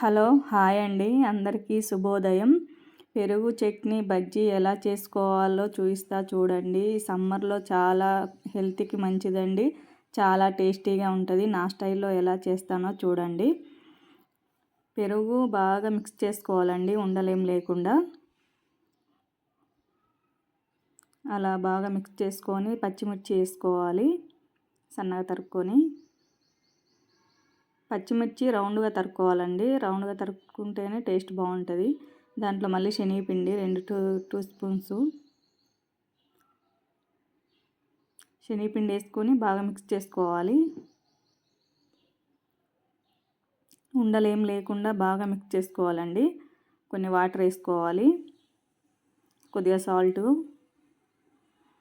Hello hi అండి, అందరికీ శుభోదయం. పెరుగు చట్నీ బజ్జీ ఎలా చేసుకోవాలో చూపిస్తా చూడండి. సమ్మర్లో చాలా హెల్త్కి మంచిదండి, చాలా టేస్టీగా ఉంటుంది. నా స్టైల్లో ఎలా చేస్తానో చూడండి. పెరుగు బాగా మిక్స్ చేసుకోవాలండి, ఉండలేం లేకుండా. అలా బాగా మిక్స్ చేసుకొని పచ్చిమిర్చి వేసుకోవాలి సన్నగా తరుక్కొని. పచ్చిమిర్చి రౌండ్గా తరుక్కోవాలండి, రౌండ్గా తరుక్కుంటేనే టేస్ట్ బాగుంటుంది. దాంట్లో మళ్ళీ శనగపిండి 2 స్పూన్స్ శనగపిండి వేసుకొని బాగా మిక్స్ చేసుకోవాలి. ఉండలేం లేకుండా బాగా మిక్స్ చేసుకోవాలండి. కొన్ని వాటర్ వేసుకోవాలి, కొద్దిగా సాల్ట్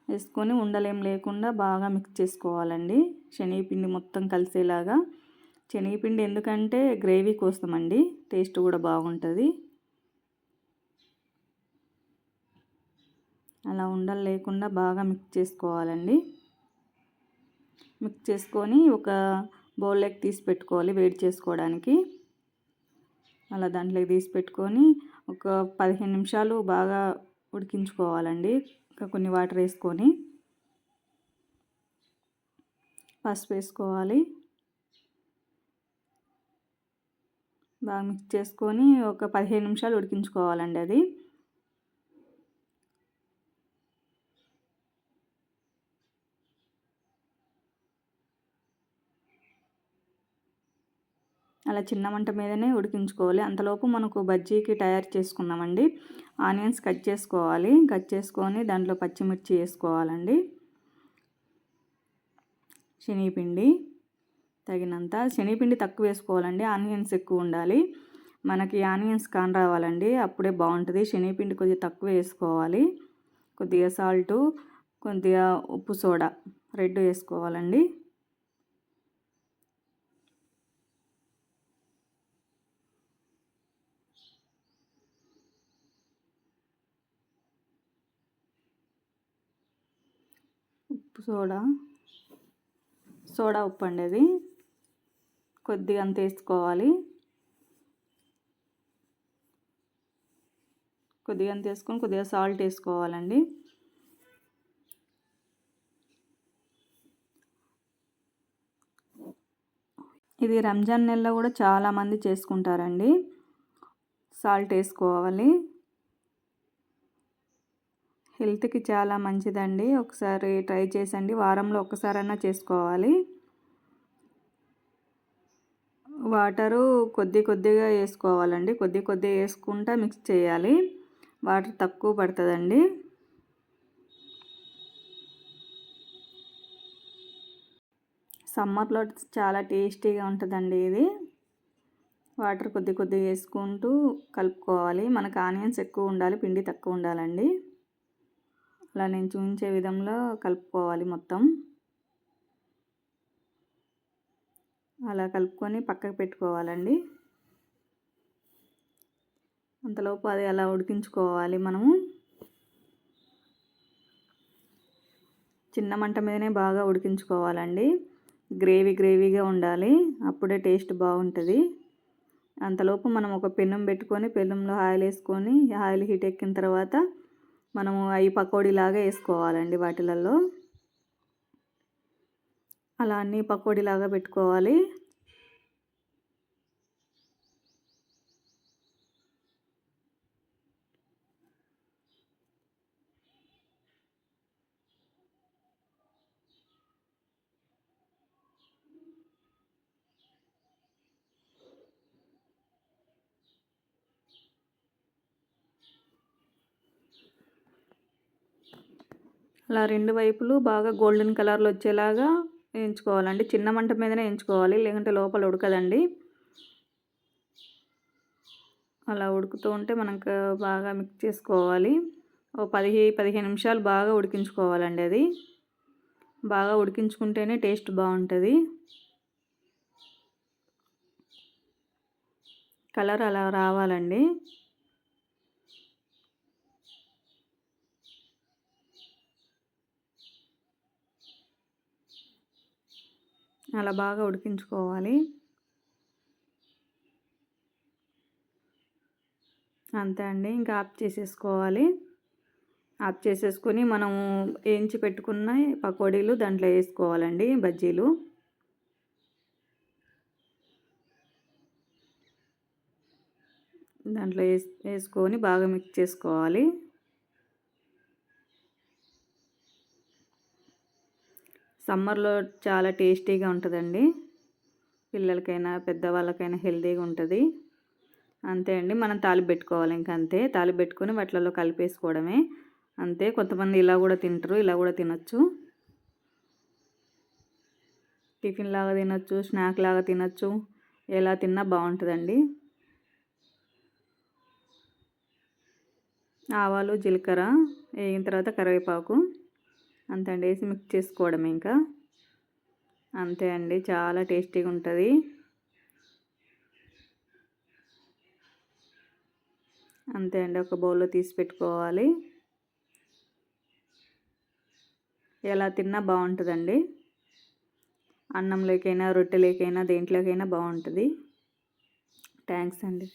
వేసుకొని ఉండలేం లేకుండా బాగా మిక్స్ చేసుకోవాలండి. శనగపిండి మొత్తం కలిసేలాగా. శనగపిండి ఎందుకంటే గ్రేవీ కోసం అండి, టేస్ట్ కూడా బాగుంటుంది. అలా ఉండలు లేకుండా బాగా మిక్స్ చేసుకోవాలండి. మిక్స్ చేసుకొని ఒక బౌల్లోకి తీసి పెట్టుకోవాలి వేడి చేసుకోవడానికి. అలా దాంట్లోకి తీసి పెట్టుకొని ఒక 15 నిమిషాలు బాగా ఉడికించుకోవాలండి. ఇంకా కొన్ని వాటర్ వేసుకొని పసుపు వేసుకోవాలి. బాగా మిక్స్ చేసుకొని ఒక 15 నిమిషాలు ఉడికించుకోవాలండి. అది అలా చిన్న మంట మీదనే ఉడికించుకోవాలి. అంతలోపు మనకు బజ్జీకి తయారు చేసుకుందామండి. ఆనియన్స్ కట్ చేసుకోవాలి. కట్ చేసుకొని దాంట్లో పచ్చిమిర్చి వేసుకోవాలండి, శనగపిండి తగినంత. శనగపిండి తక్కువ వేసుకోవాలండి, ఆనియన్స్ ఎక్కువ ఉండాలి. మనకి ఆనియన్స్ కాన్ రావాలండి, అప్పుడే బాగుంటుంది. శనగపిండి కొద్దిగా తక్కువ వేసుకోవాలి. కొద్దిగా సాల్టు, కొద్దిగా ఉప్పు, సోడా 2 వేసుకోవాలండి. ఉప్పు సోడా ఉప్పు అండి, అది కొద్దిగా అంత వేసుకోవాలి. కొద్దిగా అంత వేసుకొని కొద్దిగా సాల్ట్ వేసుకోవాలండి. ఇది రంజాన్ నెలలో కూడా చాలామంది చేసుకుంటారండి. సాల్ట్ వేసుకోవాలి, హెల్త్కి చాలా మంచిదండి. ఒకసారి ట్రై చేసండి, వారంలో ఒక్కసారైనా చేసుకోవాలి. వాటరు కొద్దిగా వేసుకోవాలండి, కొద్దిగా వేసుకుంటా మిక్స్ చేయాలి. వాటర్ తక్కువ పడుతుందండి. సమ్మర్లో చాలా టేస్టీగా ఉంటుందండి ఇది. వాటర్ కొద్దిగా వేసుకుంటూ కలుపుకోవాలి. మనకు ఆనియన్స్ ఎక్కువ ఉండాలి, పిండి తక్కువ ఉండాలండి. అలా నేను చూపించే విధంలో కలుపుకోవాలి మొత్తం. అలా కలుపుకొని పక్కకు పెట్టుకోవాలండి. అంతలోపు అది అలా ఉడికించుకోవాలి. మనము చిన్న మంట మీదనే బాగా ఉడికించుకోవాలండి. గ్రేవీగా ఉండాలి, అప్పుడే టేస్ట్ బాగుంటుంది. అంతలోపు మనం ఒక పెనం పెట్టుకొని పెనంలో ఆయిల్ వేసుకొని, ఆయిల్ హీట్ ఎక్కిన తర్వాత మనము అవి పకోడీలాగా వేసుకోవాలండి వాటిలలో. అలా అన్నీ పకోడీలాగా పెట్టుకోవాలి. అలా 2 వైపులు బాగా గోల్డెన్ కలర్లో వచ్చేలాగా వేయించుకోవాలండి. చిన్న మంట మీదనే వేయించుకోవాలి, లేకుంటే లోపల ఉడకదండి. అలా ఉడుకుతూ ఉంటే మనకు బాగా మిక్స్ చేసుకోవాలి. ఓ 15 నిమిషాలు బాగా ఉడికించుకోవాలండి. అది బాగా ఉడికించుకుంటేనే టేస్ట్ బాగుంటుంది. కలర్ అలా రావాలండి. అలా బాగా ఉడికించుకోవాలి. అంతే అండి, ఇంకా ఆఫ్ చేసేసుకోవాలి. ఆఫ్ చేసేసుకొని మనము వేయించి పెట్టుకున్న పకోడీలు దాంట్లో వేసుకోవాలండి, బజ్జీలు. దాంట్లో వేసుకొని బాగా మిక్స్ చేసుకోవాలి. సమ్మర్లో చాలా టేస్టీగా ఉంటుందండి. పిల్లలకైనా పెద్దవాళ్ళకైనా హెల్తీగా ఉంటుంది. అంతే అండి, మనం తాలింపు పెట్టుకోవాలి. ఇంకా అంతే, తాలింపు పెట్టుకొని వాటిలలో కలిపేసుకోవడమే. అంతే. కొంతమంది ఇలా కూడా తింటారు, ఇలా కూడా తినొచ్చు. టిఫిన్ లాగా తినొచ్చు, స్నాక్ లాగా తినొచ్చు, ఎలా తిన్నా బాగుంటుందండి. ఆవాలు జీలకర్ర వేగిన తర్వాత కరివేపాకు అంతే అండి, వేసి మిక్స్ చేసుకోవడం ఇంకా. అంతే అండి, చాలా టేస్టీగా ఉంటుంది. అంతే అండి, ఒక బౌల్లో తీసి పెట్టుకోవాలి. ఎలా తిన్నా బాగుంటుందండి. అన్నంలోకైనా రొట్టెలోకైనా దేంట్లోకైనా బాగుంటుంది. థ్యాంక్స్ అండి.